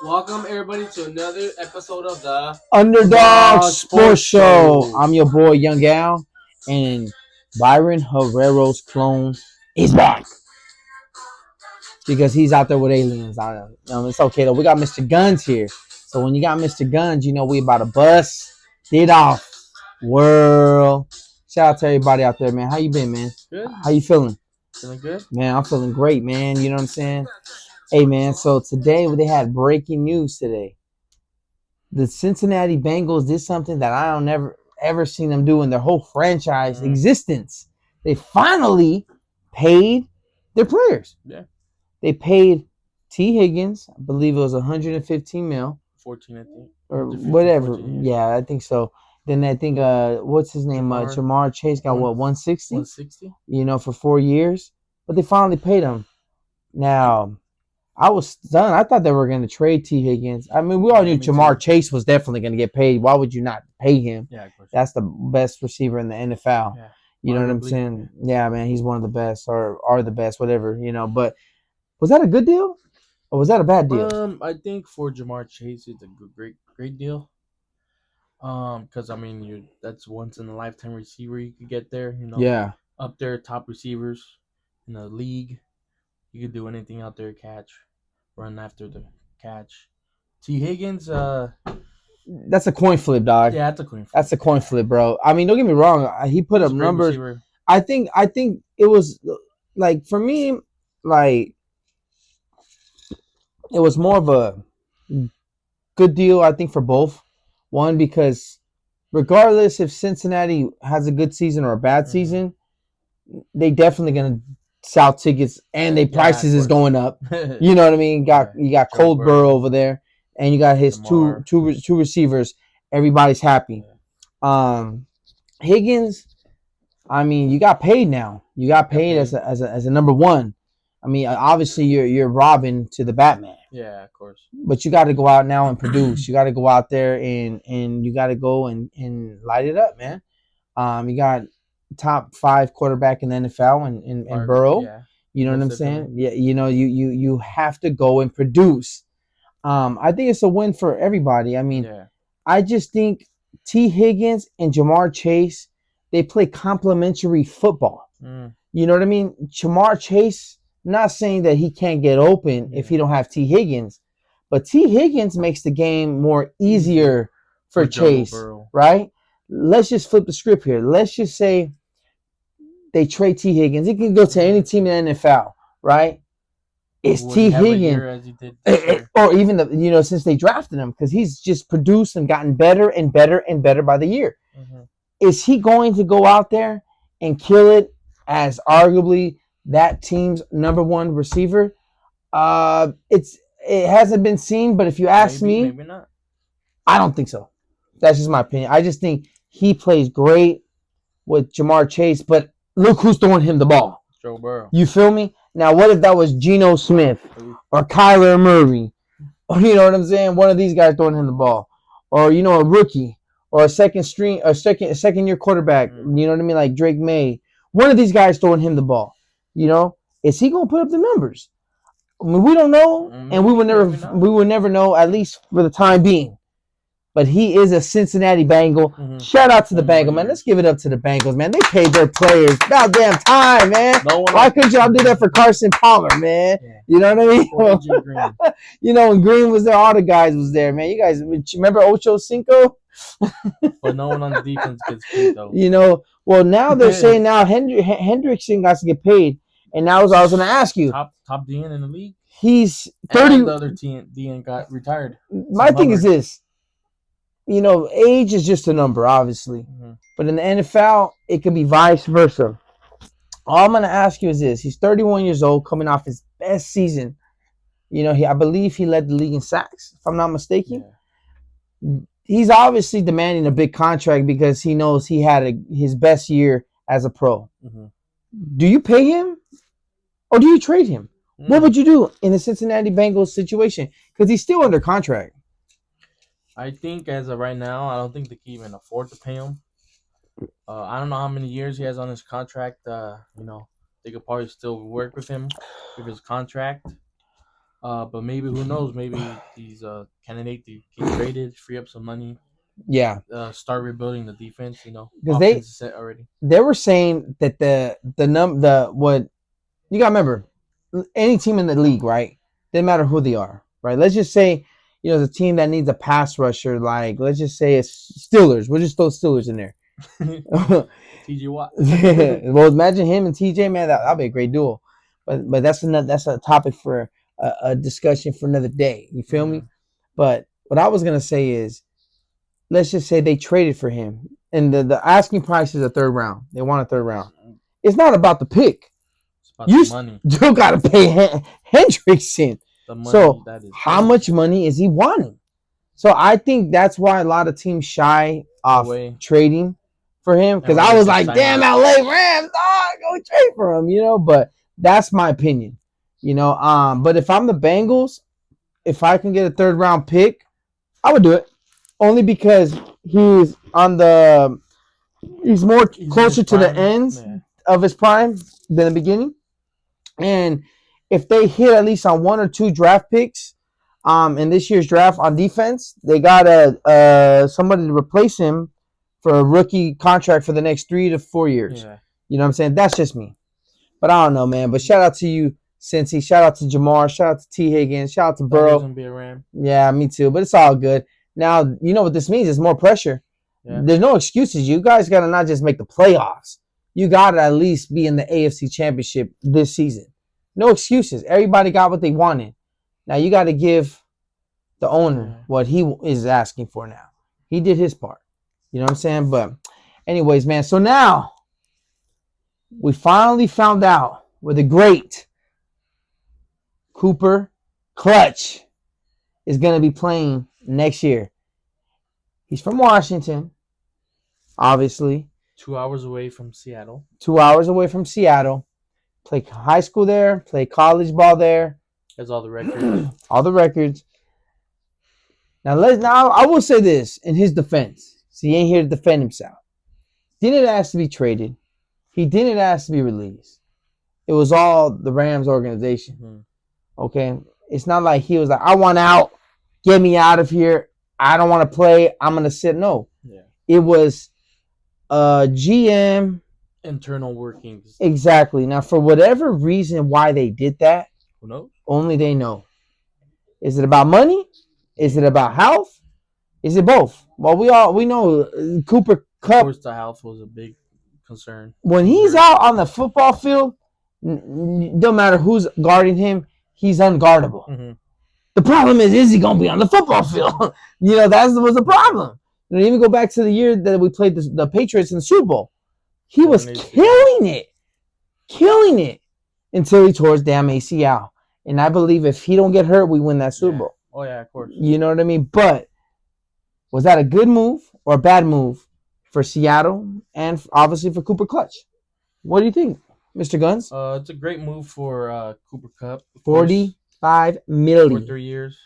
Welcome everybody to another episode of the Underdog Sports Show. I'm your boy Young Al, and Byron Herrero's clone is back because he's out there with aliens. It's okay though. We got Mr. Guns here, so when you got Mr. Guns, you know we about to bust it off. World. Shout out to everybody out there, man. How you been, man? Good. How you feeling? Feeling good? Man, I'm feeling great, man. You know what I'm saying? Hey, man. So today they had breaking news today. The Cincinnati Bengals did something that I don't never ever seen them do in their whole franchise existence. They finally paid their players. Yeah. They paid T. Higgins, I believe it was 115 mil. 14, I think. Or 15, whatever. 14, yeah, I think so. Then I think what's his name? Jamar Chase got what, 160? 160? For 4 years. But they finally paid him. Now, I was stunned. I thought they were going to trade T. Higgins. I mean, we all knew Jamar Chase was definitely going to get paid. Why would you not pay him? Yeah, of course. That's the best receiver in the NFL. Yeah. You know what I'm saying? Yeah, man, he's one of the best or are the best, whatever, But was that a good deal or was that a bad deal? I think for Jamar Chase, it's a great deal. Because I mean, that's once in a lifetime receiver you could get there. Yeah. Up there, top receivers in the league. You could do anything out there, catch, run after the catch. T. Higgins, that's a coin flip, dog. Yeah, that's a coin flip. That's a coin flip, bro. I mean, don't get me wrong. He put up numbers. Receiver. I think it was like for me, like it was more of a good deal. I think for both. One, because regardless if Cincinnati has a good season or a bad season, they definitely gonna sell tickets and their prices is going up. You know what I mean? You got Coldborough over there, and you got his two receivers. Everybody's happy. Higgins, I mean, you got paid now. You got paid as a number one. I mean, obviously you're Robin to the Batman. Yeah, of course. But you got to go out now and produce. You got to go out there and you got to go and light it up, man. You got top 5 quarterback in the NFL and Burrow. Yeah. You know what I'm saying? Yeah, you have to go and produce. I think it's a win for everybody. I mean, I just think T. Higgins and Jamar Chase, they play complementary football. You know what I mean? Jamar Chase, not saying that he can't get open if he don't have T. Higgins, but T. Higgins makes the game more easier for Chase, right? Let's just flip the script here. Let's just say they trade T. Higgins. He can go to any team in the NFL, right? It's T. Higgins, or even since they drafted him, because he's just produced and gotten better and better and better by the year. Is he going to go out there and kill it as arguably that team's number one receiver? It hasn't been seen, but if you ask me, maybe not. I don't think so. That's just my opinion. I just think he plays great with Jamar Chase, but look who's throwing him the ball. Joe Burrow. You feel me? Now, what if that was Geno Smith or Kyler Murray? Or, you know what I'm saying? One of these guys throwing him the ball. Or, a rookie or a second year quarterback. You know what I mean? Like Drake May. One of these guys throwing him the ball. Is he going to put up the numbers? I mean, we don't know, and we will never know, at least for the time being. But he is a Cincinnati Bengal. Shout out to the Bengals, man. Let's give it up to the Bengals, man. They paid their players about damn time, man. Why couldn't y'all do that for Carson Palmer, man? Yeah. You know what I mean? When Green was there, all the guys was there, man. You guys remember Ocho Cinco? But no one on the defense gets paid, though. Well, now they're saying now Hendrickson got to get paid. And now I was going to ask you. Top DN in the league? He's 30. And the other DN got retired. My thing is this. Age is just a number, obviously. But in the NFL, it could be vice versa. All I'm going to ask you is this. He's 31 years old, coming off his best season. I believe he led the league in sacks, if I'm not mistaken. Yeah. He's obviously demanding a big contract because he knows he had his best year as a pro. Do you pay him or do you trade him? What would you do in the Cincinnati Bengals situation? Because he's still under contract. I think as of right now, I don't think they can even afford to pay him. I don't know how many years he has on his contract. They could probably still work with him with his contract. But maybe who knows? Maybe he's a candidate to get traded, free up some money, Yeah, start rebuilding the defense. because Offense is set already. they were saying that the what you gotta remember, any team in the league, right? Doesn't matter who they are, right? Let's just say, the team that needs a pass rusher, like let's just say it's Steelers. We'll just throw Steelers in there. TJ Watt. Well, imagine him and TJ, man. That'd be a great duel. But that's a topic for a discussion for another day. You feel me? But what I was gonna say is, let's just say they traded for him, and the asking price is a third round. They want a third round. It's not about the pick. It's about the money. You gotta pay Hendrickson. So how much money is he wanting? So I think that's why a lot of teams shy off trading for him, because I was like, damn, LA Rams, go trade for him, but that's my opinion. But if I'm the Bengals, if I can get a third round pick, I would do it. Only because he's closer to the ends of his prime than the beginning. And if they hit at least on one or two draft picks in this year's draft on defense, they got somebody to replace him for a rookie contract for the next 3 to 4 years. Yeah. You know what I'm saying? That's just me. But I don't know, man. But shout out to you, Cincy. Shout out to Jamar. Shout out to T. Higgins. Shout out to Burrow. Gonna be a Ram. Yeah, me too. But it's all good. Now, you know what this means? It's more pressure. Yeah. There's no excuses. You guys got to not just make the playoffs. You got to at least be in the AFC Championship this season. No excuses. Everybody got what they wanted. Now, you got to give the owner what he is asking for now. He did his part. You know what I'm saying? But anyways, man. So now we finally found out where the great Cooper Clutch is going to be playing next year. He's from Washington, obviously. 2 hours away from Seattle. 2 hours away from Seattle. Play high school there. Play college ball there. Has all the records. All the records. Now I will say this in his defense. So he ain't here to defend himself. Didn't ask to be traded. He didn't ask to be released. It was all the Rams organization. Mm-hmm. Okay? It's not like he was like, I want out. Get me out of here. I don't want to play. I'm going to sit. No. Yeah. It was GM. Internal workings. Exactly. Now, for whatever reason why they did that, who knows? Only they know. Is it about money? Is it about health? Is it both? Well, we know Cooper Kupp. Of course, the health was a big concern. When he's out on the football field, don't matter who's guarding him, he's unguardable. Mm-hmm. The problem is he going to be on the football field? That was the problem. Even go back to the year that we played the Patriots in the Super Bowl. He was killing it until he tore his damn ACL. And I believe if he don't get hurt, we win that Super Bowl. Oh, yeah, of course. You know what I mean? But was that a good move or a bad move for Seattle and obviously for Cooper Clutch? What do you think, Mr. Guns? It's a great move for Cooper Kupp. $45 million for 3 years.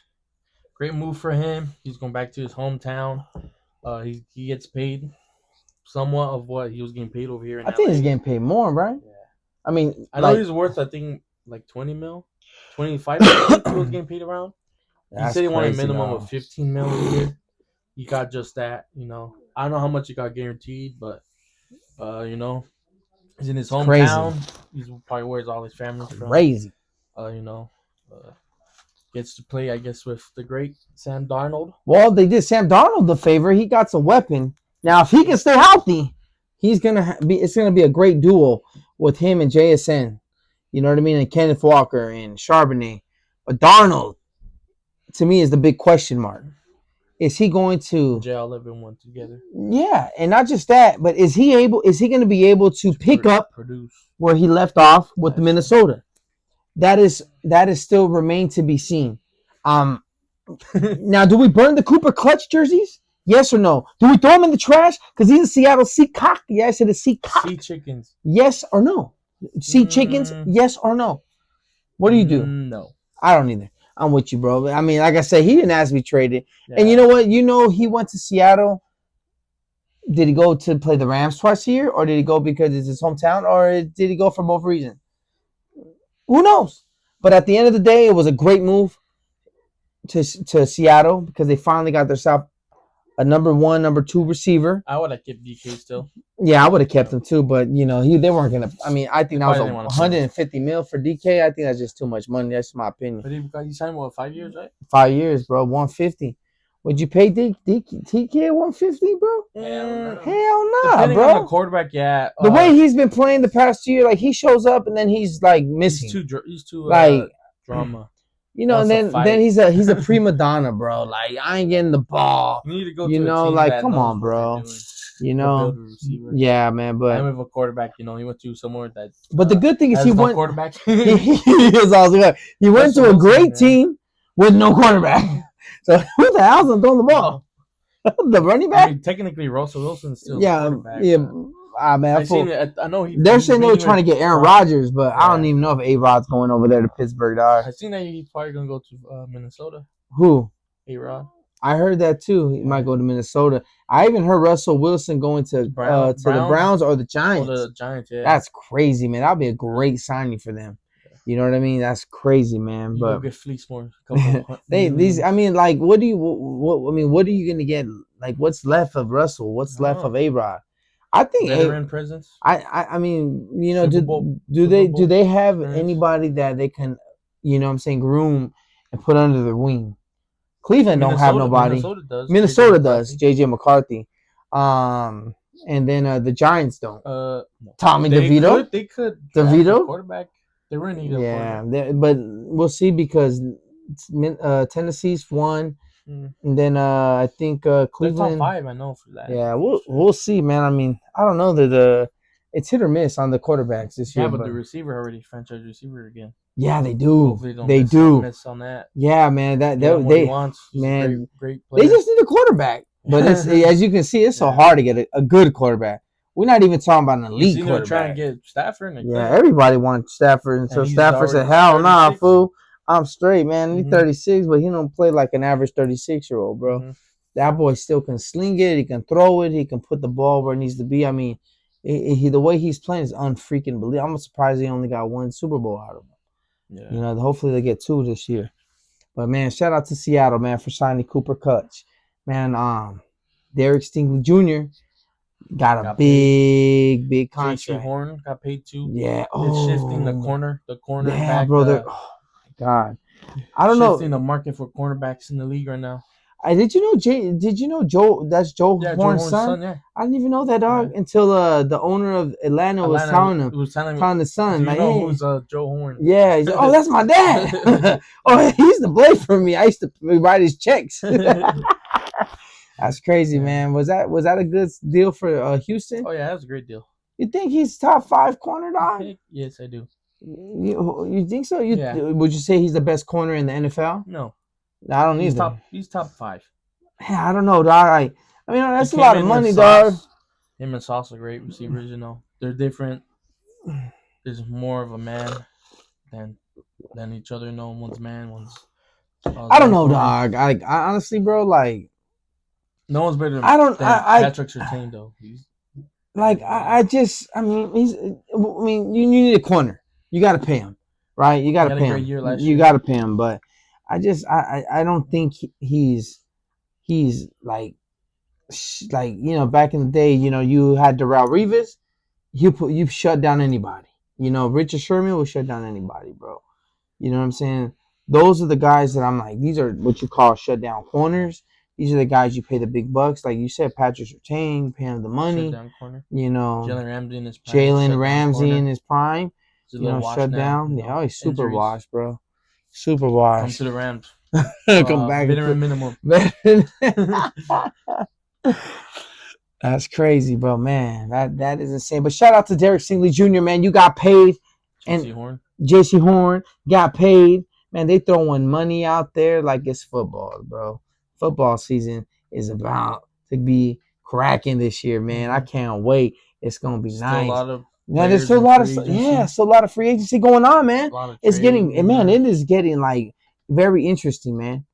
Great move for him. He's going back to his hometown. He gets paid somewhat of what he was getting paid over here in LA. Think he's getting paid more, right? Yeah. I mean, I know he's worth, I think, like 20 mil. 25 mil he was getting paid around. He said he wanted a minimum of 15 mil a year. He got just that, I don't know how much he got guaranteed, but, he's in his hometown. He's probably where all his family's from. Crazy. Gets to play, I guess, with the great Sam Darnold. Well, they did Sam Darnold the favor. He got some weapon. Now, if he can stay healthy, it's gonna be a great duel with him and JSN. You know what I mean? And Kenneth Walker and Charbonnet. But Darnold, to me, is the big question mark. Is he going to gel everyone together? Yeah, and not just that, but is he going to be able to pick up where he left off with the Minnesota? That is still remain to be seen. Now, do we burn the Cooper Clutch jerseys? Yes or no? Do we throw them in the trash? Because he's a Seattle Seacock. Yeah, I said a Seacock. Sea chickens. Yes or no? Sea chickens? Yes or no? What do you do? No. I don't either. I'm with you, bro. I mean, like I said, he didn't ask to be traded. Yeah. And you know what? He went to Seattle. Did he go to play the Rams twice a year? Or did he go because it's his hometown? Or did he go for both reasons? Who knows? But at the end of the day, it was a great move to Seattle because they finally got themselves a number 1, number 2 receiver. I would have kept DK still. Yeah, I would have kept him too, but they weren't gonna. I mean, I think that was 150 mil for DK. I think that's just too much money. That's my opinion. But he signed 5 years, right? 5 years, bro. 150. Would you pay DK 150, bro? Hell no, Depending bro. on the quarterback, yeah. The way he's been playing the past year, like he shows up and then he's like missing. He's too like drama. And then he's a prima donna, bro. Like I ain't getting the ball. You need to go. Like come on, bro. Yeah, man. But I have a quarterback. He went to somewhere that. But the good thing is he went. Quarterback. He went to a great team with no quarterback. So who the hell's throwing the ball? The running back. I mean, technically, Russell Wilson's still. Man. I know they're saying they were trying to get Aaron Rodgers, but I don't even know if A-Rod's going over there to Pittsburgh, dog. I seen that he's probably gonna go to Minnesota. Who? A-Rod. I heard that too. He might go to Minnesota. I even heard Russell Wilson going to the Browns or the Giants. Or the Giants, yeah. That's crazy, man. That'd be a great signing for them. You know what I mean? That's crazy, man. But get fleece more. what are you gonna get? Like, what's left of Russell? What's left of A-Rod? I think veteran presence. I mean, do they have anybody that they can, groom and put under their wing? Cleveland don't have nobody. Minnesota does. JJ McCarthy. And then the Giants don't. Tommy DeVito. They could. DeVito. Quarterback. They were need a quarterback. But we'll see because Tennessee's won. And then I think Cleveland. They're top 5, I know for that. Yeah, we'll see, man. I mean, I don't know it's hit or miss on the quarterbacks this year. Yeah, but the receiver already franchise receiver again. Yeah, they do. They miss on that. Yeah, man. They want man. Great player. They just need a quarterback. But it's as you can see, it's so hard to get a good quarterback. We're not even talking about an elite quarterback. They're trying to get Stafford. Everybody wants Stafford, and so Stafford said, "Hell nah, fool. I'm straight, man. He's 36, but he don't play like an average 36-year-old, bro. Mm-hmm. That boy still can sling it. He can throw it. He can put the ball where it needs to be. I mean, the way he's playing is unfreaking believable. I'm surprised he only got 1 Super Bowl out of him. Yeah. Hopefully they get 2 this year. But, man, shout out to Seattle, man, for signing Cooper Kupp. Man, Derek Stingley Jr. got a big contract. J.C. Horn got paid too. Yeah. It's shifting the corner. Yeah, back, brother. God, I don't know. Shifting the market for cornerbacks in the league right now. Did you know Joe? That's Joe Horn's son. Yeah. I didn't even know that, dog, until the owner of Atlanta was telling the son, like, hey, who's Joe Horn? Yeah, he's oh, that's my dad. Oh, he used to play for me. I used to write his checks. That's crazy, man. Was that a good deal for Houston? Oh yeah, that was a great deal. You think he's top 5 corner, dog? Yes, I do. You think so? Would you say he's the best corner in the NFL? No, I don't either. He's top 5. I don't know, dog. I mean, that's a lot of money, dog. Him and Sauce are great receivers. They're different. There's more of a man than each other. One's man, one's. I don't know, dog. I honestly, bro, like. No one's better than Patrick Surtain, though. You need a corner. You got to pay him, right? You got to pay him. You got to pay him, but I don't think he's like back in the day. You had Darrelle Revis. You shut down anybody. Richard Sherman will shut down anybody, bro. You know what I'm saying? Those are the guys that I'm like. These are what you call shut down corners. These are the guys you pay the big bucks. Like you said, Patrick Surtain, pay him the money. Shut down corner. Jalen Ramsey in his prime. Shut down. Yeah, he's super washed, bro. Super washed. Come to the Rams. Come back. Veteran minimum. That's crazy, bro. Man, that is insane. But shout out to Derek Stingley Jr., man. You got paid. J.C. Horn got paid. Man, they throwing money out there like it's football, bro. Football season is about to be cracking this year, man. I can't wait. It's gonna be nice. There's still a lot of free agency going on, man. It is getting like very interesting, man.